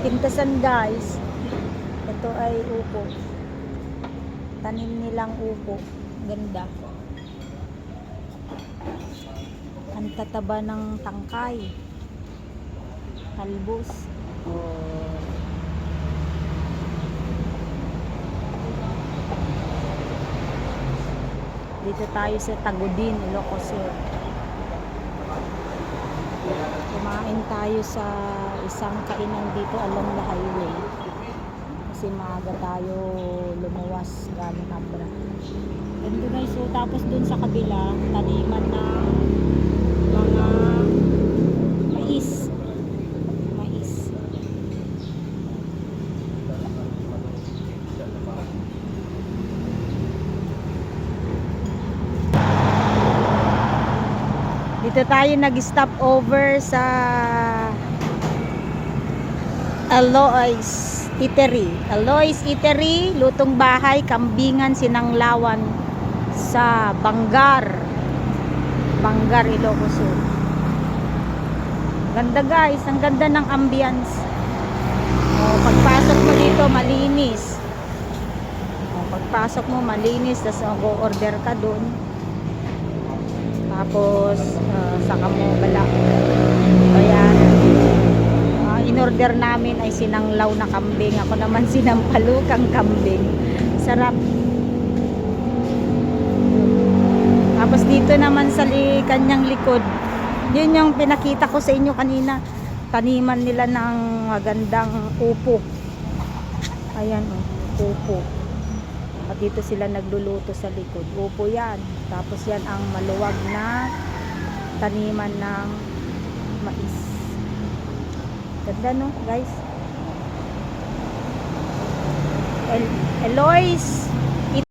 Pintasan guys. Ito ay upo. Tanim nilang upo. Ganda. Ang tataba ng tangkay. Talbos. Oh. Dito tayo sa Tagudin, Ilocos Sur. Kumain tayo sa isang kainan dito along the highway. Kasi maaga tayo lumuwas galing Abra. Ganito guys, so tapos dun sa kabila, taniman ng mga mais. Mais. Dito tayo nag-stop over sa Aloy's Eatery. Aloy's Eatery, lutong bahay, kambingan, sinanglawan sa Bangar. Bangar, Ilocos Sur. Ganda guys, ang ganda ng ambience. Oh, pagpasok mo dito, malinis. Oh, pagpasok mo, malinis. Tapos mag-order ka doon. Tapos saka mo bala. Ayan. In-order namin ay sinanglaw na kambing. Ako naman sinampalukang kambing. Sarap. Tapos dito naman sa kanyang likod, yun yung pinakita ko sa inyo kanina. Taniman nila ng magandang upo. Ayan oh, upo. At dito sila nagluluto sa likod. Upo yan. Tapos yan ang maluwag na taniman ng mais. Ganda no guys. Eloy's